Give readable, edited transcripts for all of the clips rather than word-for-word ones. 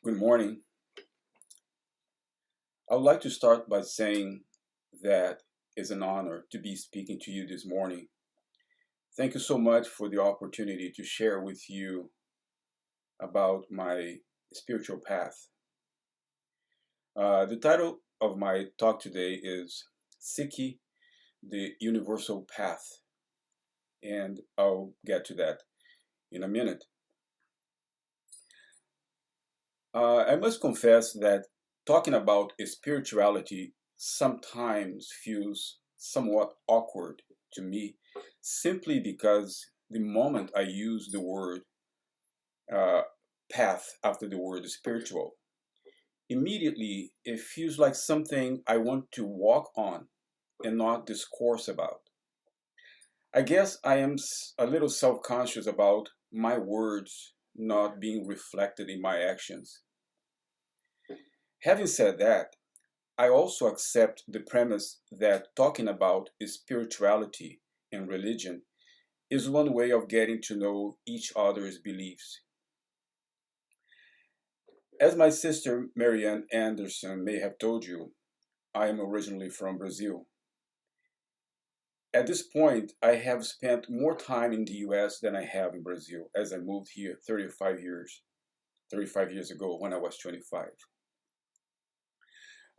Good morning. I would like to start by saying that it's an honor to be speaking to you this morning. Thank you so much for the opportunity to share with you about my spiritual path. The title of my talk today is Sikhi, the Universal Path, and I'll get to that in a minute. I must confess that talking about spirituality sometimes feels somewhat awkward to me, simply because the moment I use the word uh, path after the word spiritual, immediately it feels like something I want to walk on and not discourse about. I guess I am a little self conscious about my words not being reflected in my actions. Having said that, I also accept the premise that talking about spirituality and religion is one way of getting to know each other's beliefs. As my sister Marianne Anderson may have told you, I am originally from Brazil. At this point, I have spent more time in the US than I have in Brazil, as I moved here 35 years ago when I was 25.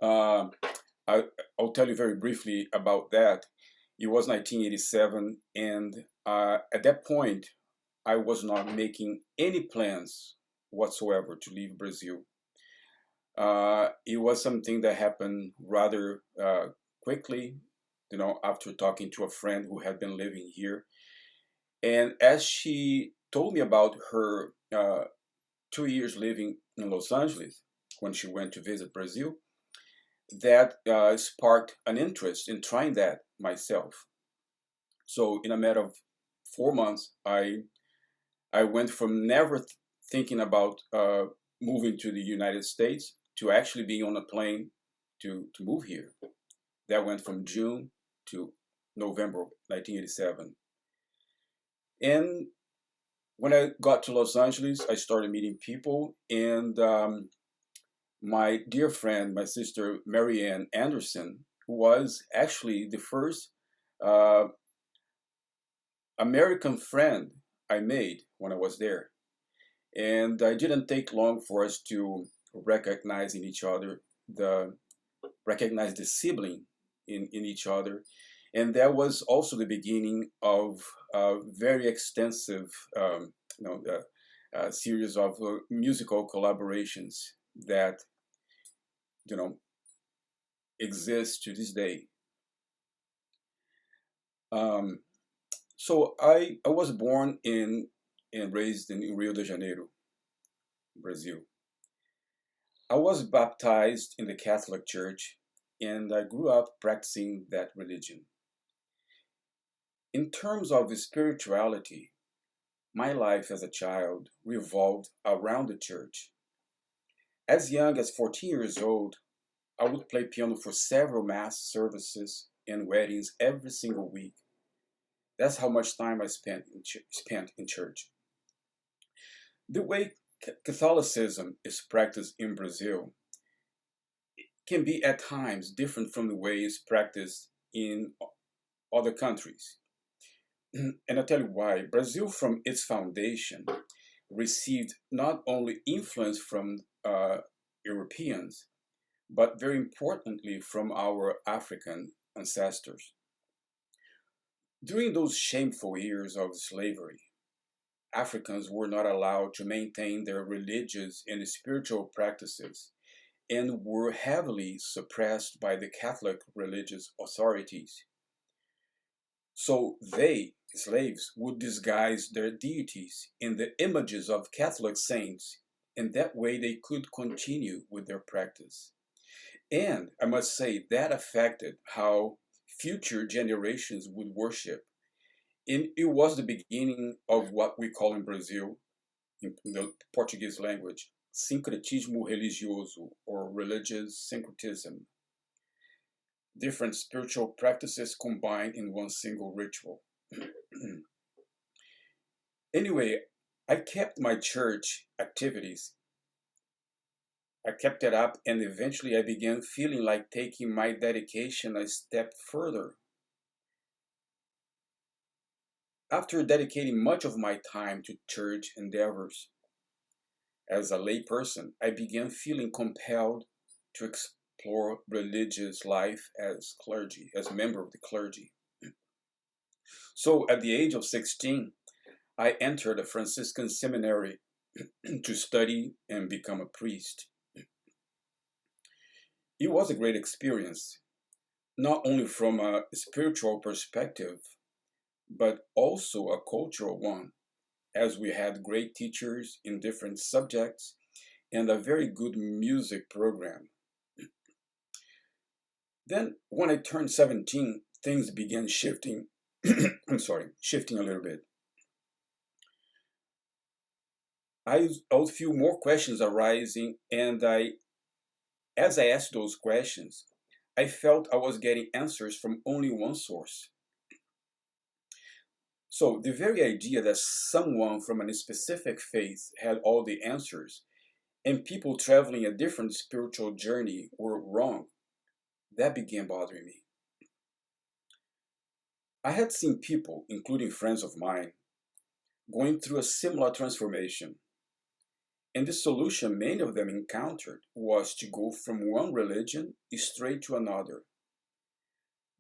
Uh, I'll tell you very briefly about that. It was 1987, and at that point, I was not making any plans whatsoever to leave Brazil. It was something that happened rather quickly, after talking to a friend who had been living here. And as she told me about her 2 years living in Los Angeles when she went to visit Brazil, that sparked an interest in trying that myself. So in a matter of 4 months, I went from never thinking about moving to the United States to actually being on a plane to move here. That went from June to November 1987. And when I got to Los Angeles, I started meeting people, and my dear friend, my sister Marianne Anderson, who was actually the first uh, American friend I made when I was there. And it didn't take long for us to recognize in each other the recognize the sibling in each other. And that was also the beginning of a very extensive series of musical collaborations that you know exist to this day. Um, so I was born in and raised in Rio de Janeiro, Brazil. I was baptized in the Catholic Church, and I grew up practicing that religion. In terms of spirituality, my life as a child revolved around the church. As young as 14 years old, I would play piano for several mass services and weddings every single week. That's how much time I spent in church. The way Catholicism is practiced in Brazil can be at times different from the way it's practiced in other countries. And I'll tell you why. Brazil, from its foundation, received not only influence from Europeans, but very importantly from our African ancestors. During those shameful years of slavery, Africans were not allowed to maintain their religious and spiritual practices and were heavily suppressed by the Catholic religious authorities. So they, slaves, would disguise their deities in the images of Catholic saints, and that way they could continue with their practice. And I must say that affected how future generations would worship. And it was the beginning of what we call in Brazil, in the Portuguese language, sincretismo religioso, or religious syncretism. Different spiritual practices combined in one single ritual. Anyway, I kept my church activities. I kept it up, and eventually I began feeling like taking my dedication a step further. After dedicating much of my time to church endeavors as a layperson, I began feeling compelled to explore religious life as clergy, as a member of the clergy. So at the age of 16, I entered a Franciscan seminary to study and become a priest. It was a great experience, not only from a spiritual perspective, but also a cultural one, as we had great teachers in different subjects and a very good music program. Then, when I turned 17, things began shifting. I'm sorry, shifting a little bit. I would feel more questions arising, and as I asked those questions, I felt I was getting answers from only one source. So the very idea that someone from a specific faith had all the answers and people traveling a different spiritual journey were wrong, that began bothering me. I had seen people, including friends of mine, going through a similar transformation. And the solution many of them encountered was to go from one religion straight to another.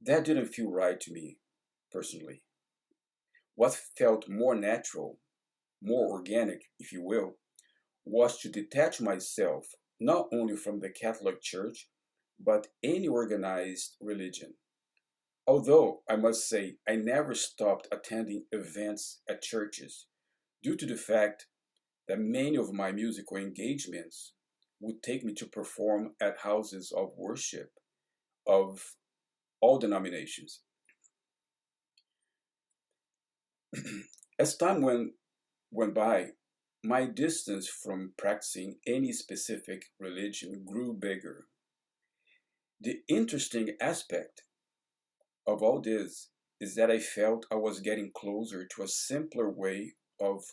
That didn't feel right to me, personally. What felt more natural, more organic, if you will, was to detach myself not only from the Catholic Church, but any organized religion. Although I must say I never stopped attending events at churches due to the fact that many of my musical engagements would take me to perform at houses of worship of all denominations. As time went by, my distance from practicing any specific religion grew bigger. The interesting aspect of all this is that I felt I was getting closer to a simpler way of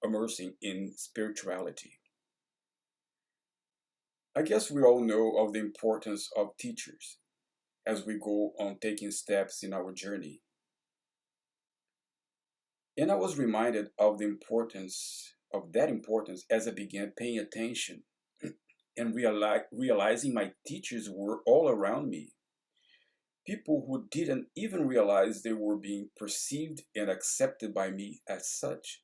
immersing in spirituality. I guess we all know of the importance of teachers as we go on taking steps in our journey. And I was reminded of the importance of that importance as I began paying attention and realizing my teachers were all around me. People who didn't even realize they were being perceived and accepted by me as such,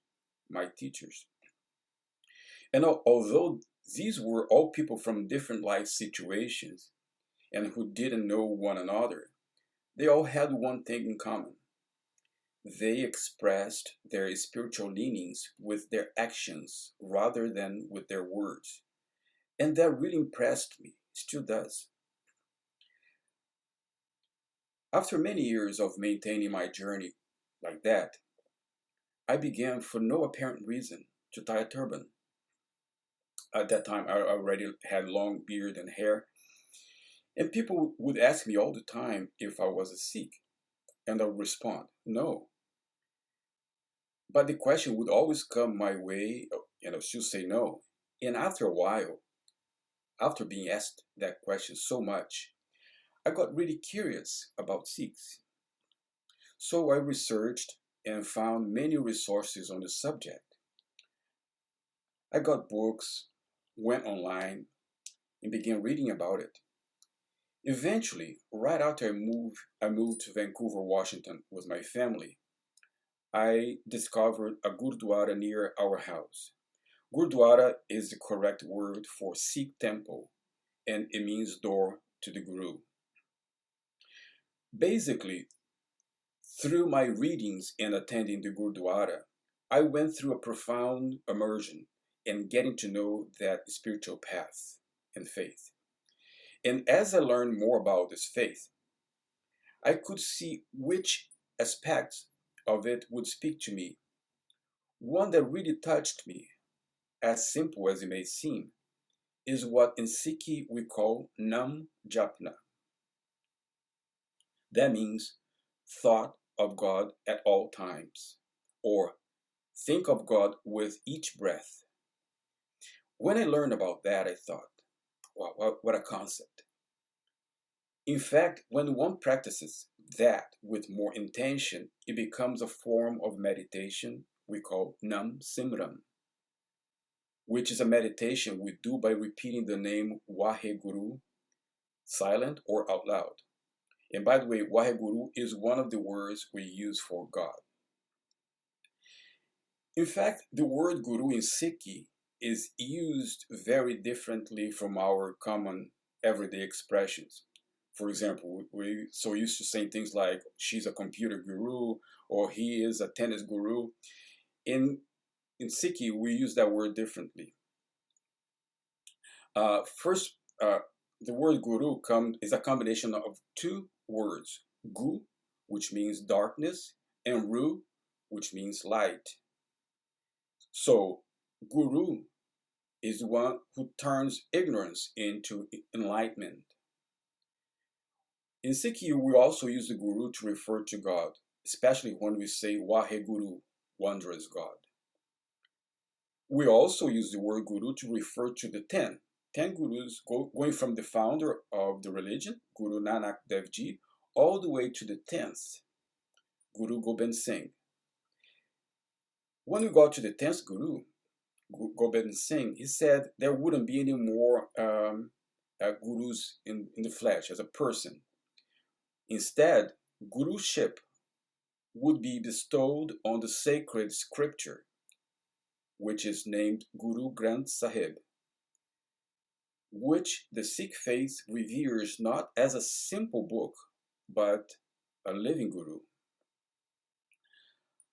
my teachers. And although these were all people from different life situations and who didn't know one another, they all had one thing in common. They expressed their spiritual leanings with their actions rather than with their words. And that really impressed me, still does. After many years of maintaining my journey like that, I began, for no apparent reason, to tie a turban. At that time, I already had long beard and hair, and people would ask me all the time if I was a Sikh, and I would respond, no. But the question would always come my way, and I would still say no. And after a while, after being asked that question so much, I got really curious about Sikhs. So I researched and found many resources on the subject. I got books, went online, and began reading about it. Eventually, right after I moved to Vancouver, Washington with my family. I discovered a Gurdwara near our house. Gurdwara is the correct word for Sikh temple, and it means door to the Guru. Basically, through my readings and attending the Gurdwara, I went through a profound immersion in getting to know that spiritual path and faith. And as I learned more about this faith, I could see which aspects of it would speak to me. One that really touched me, as simple as it may seem, is what in Sikhi we call Nam Japna. That means thought of God at all times, or think of God with each breath. When I learned about that, I thought, wow, what a concept. In fact, when one practices that with more intention, it becomes a form of meditation we call Nam Simran, which is a meditation we do by repeating the name Waheguru, silent or out loud. And by the way, Waheguru is one of the words we use for God. In fact, the word guru in Sikhi is used very differently from our common everyday expressions. For example, we so used to saying things like she's a computer guru or he is a tennis guru. In Sikhi, we use that word differently. First, the word guru is a combination of two words, gu, which means darkness, and ru, which means light. So, guru is one who turns ignorance into enlightenment. In Sikhi, we also use the guru to refer to God, especially when we say Waheguru, wondrous God. We also use the word guru to refer to the 10 gurus, going from the founder of the religion, Guru Nanak Dev Ji, all the way to the 10th, Guru Gobind Singh. When we got to the 10th Guru, Gobind Singh, he said there wouldn't be any more gurus in the flesh as a person. Instead, guruship would be bestowed on the sacred scripture, which is named Guru Granth Sahib, which the Sikh faith reveres not as a simple book, but a living guru.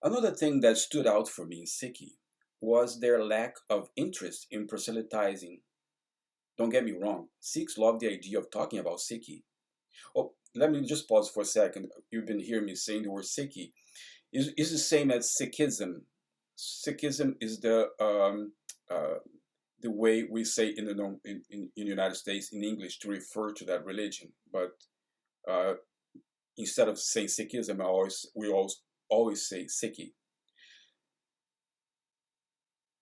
Another thing that stood out for me in Sikhi was their lack of interest in proselytizing. Don't get me wrong, Sikhs love the idea of talking about Sikhi. Oh, let me just pause for a second. You've been hearing me saying the word Sikhi. It's the same as Sikhism. Sikhism is the way we say in the United States in English to refer to that religion. But Instead of saying Sikhism, we always say Sikhi.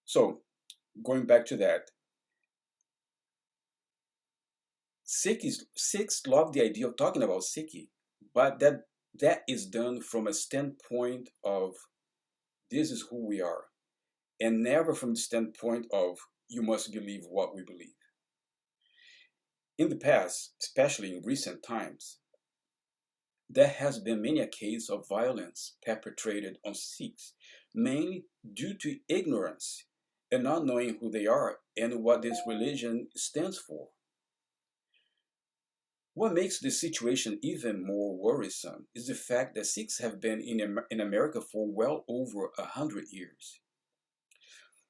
So going back to that, Sikhs love the idea of talking about Sikhi, but that is done from a standpoint of this is who we are, and never from the standpoint of you must believe what we believe. In the past, especially in recent times, there has been many a case of violence perpetrated on Sikhs, mainly due to ignorance and not knowing who they are and what this religion stands for. What makes this situation even more worrisome is the fact that Sikhs have been in America for well over 100 years.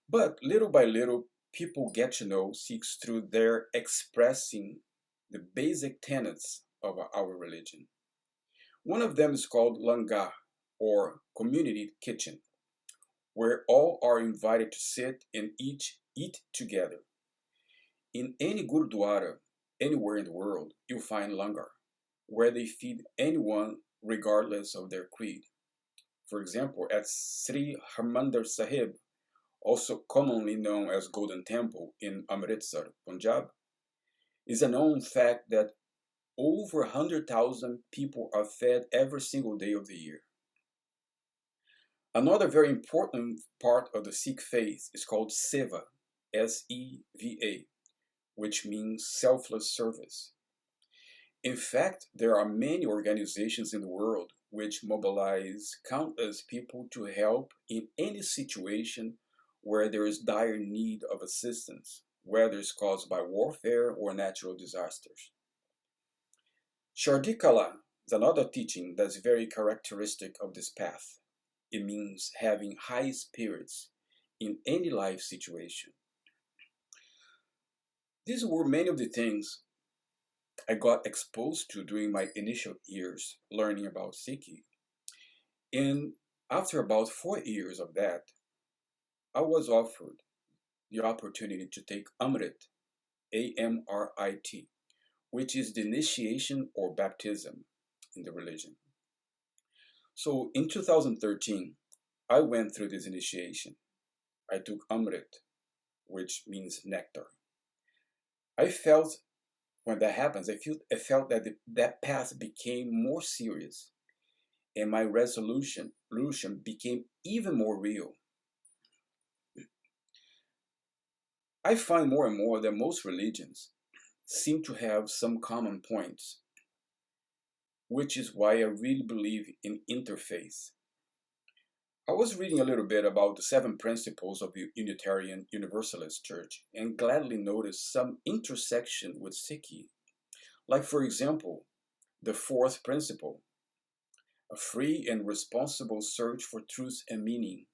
But little by little, people get to know Sikhs through their expressing the basic tenets of our religion. One of them is called Langar, or community kitchen, where all are invited to sit and eat together. In any gurdwara, anywhere in the world, you'll find langar, where they feed anyone regardless of their creed. For example, at Sri Harmandir Sahib, also commonly known as Golden Temple in Amritsar, Punjab, is a known fact that over 100,000 people are fed every single day of the year. Another very important part of the Sikh faith is called Seva, Seva, which means selfless service. In fact, there are many organizations in the world which mobilize countless people to help in any situation where there is dire need of assistance, whether it's caused by warfare or natural disasters. Shardikala is another teaching that's very characteristic of this path. It means having high spirits in any life situation. These were many of the things I got exposed to during my initial years learning about Sikhi. And after about 4 years of that, I was offered the opportunity to take Amrit, Amrit, which is the initiation or baptism in the religion. So in 2013, I went through this initiation. I took Amrit, which means nectar. I felt when that happens, I felt that that path became more serious and my resolution became even more real. I find more and more that most religions seem to have some common points, which is why I really believe in interfaith. I was reading a little bit about the seven principles of the Unitarian Universalist Church and gladly noticed some intersection with Sikhi. Like, for example, the fourth principle, a free and responsible search for truth and meaning.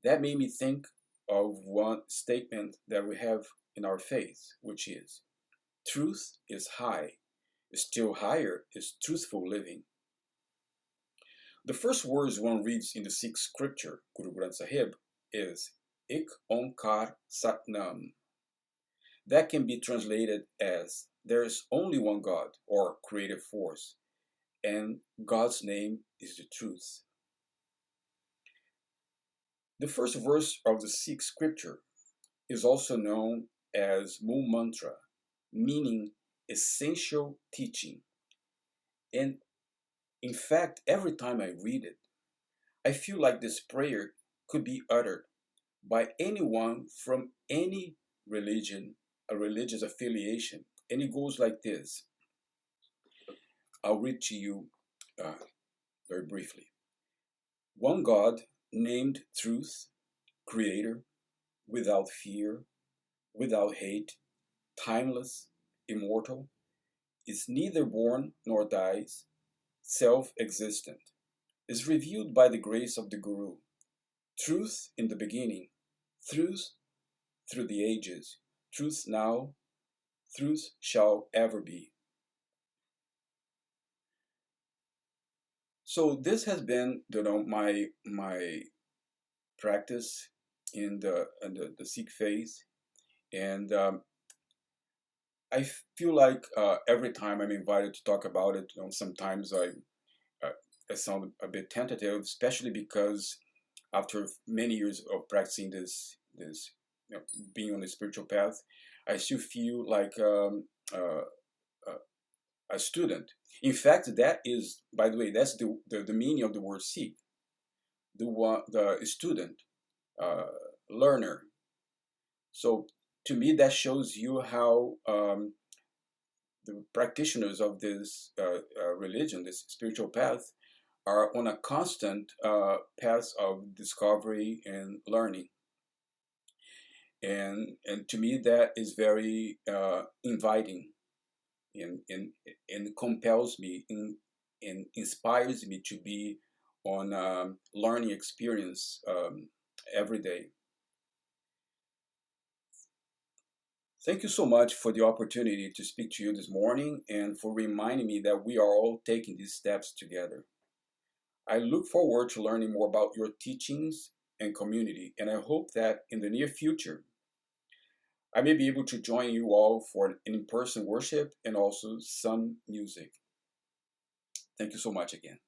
That made me think of one statement that we have in our faith, which is truth is high, still higher is truthful living. The first words one reads in the Sikh scripture, Guru Granth Sahib, is Ik Onkar Satnam. That can be translated as there is only one God or creative force, and God's name is the truth. The first verse of the Sikh scripture is also known as Mool Mantra, meaning essential teaching. And in fact, every time I read it, I feel like this prayer could be uttered by anyone from any religion, a religious affiliation. And it goes like this. I'll read to you uh, very briefly. One God, named Truth, Creator, without fear, without hate, timeless, immortal, is neither born nor dies, self-existent, is revealed by the grace of the Guru. Truth in the beginning, truth through the ages, truth now, truth shall ever be. So this has been, my practice in the Sikh faith, and I feel like every time I'm invited to talk about it, sometimes uh, I sound a bit tentative, especially because after many years of practicing this being on the spiritual path, I still feel like uh, a student. In fact, that is, by the way, that's the meaning of the word Sikh, the student, uh, learner. So to me, that shows you how the practitioners of this religion, this spiritual path, are on a constant path of discovery and learning. And to me, that is very inviting and, and compels me and inspires me to be on learning experience every day. Thank you so much for the opportunity to speak to you this morning and for reminding me that we are all taking these steps together. I look forward to learning more about your teachings and community, and I hope that in the near future, I may be able to join you all for an in person worship and also some music. Thank you so much again.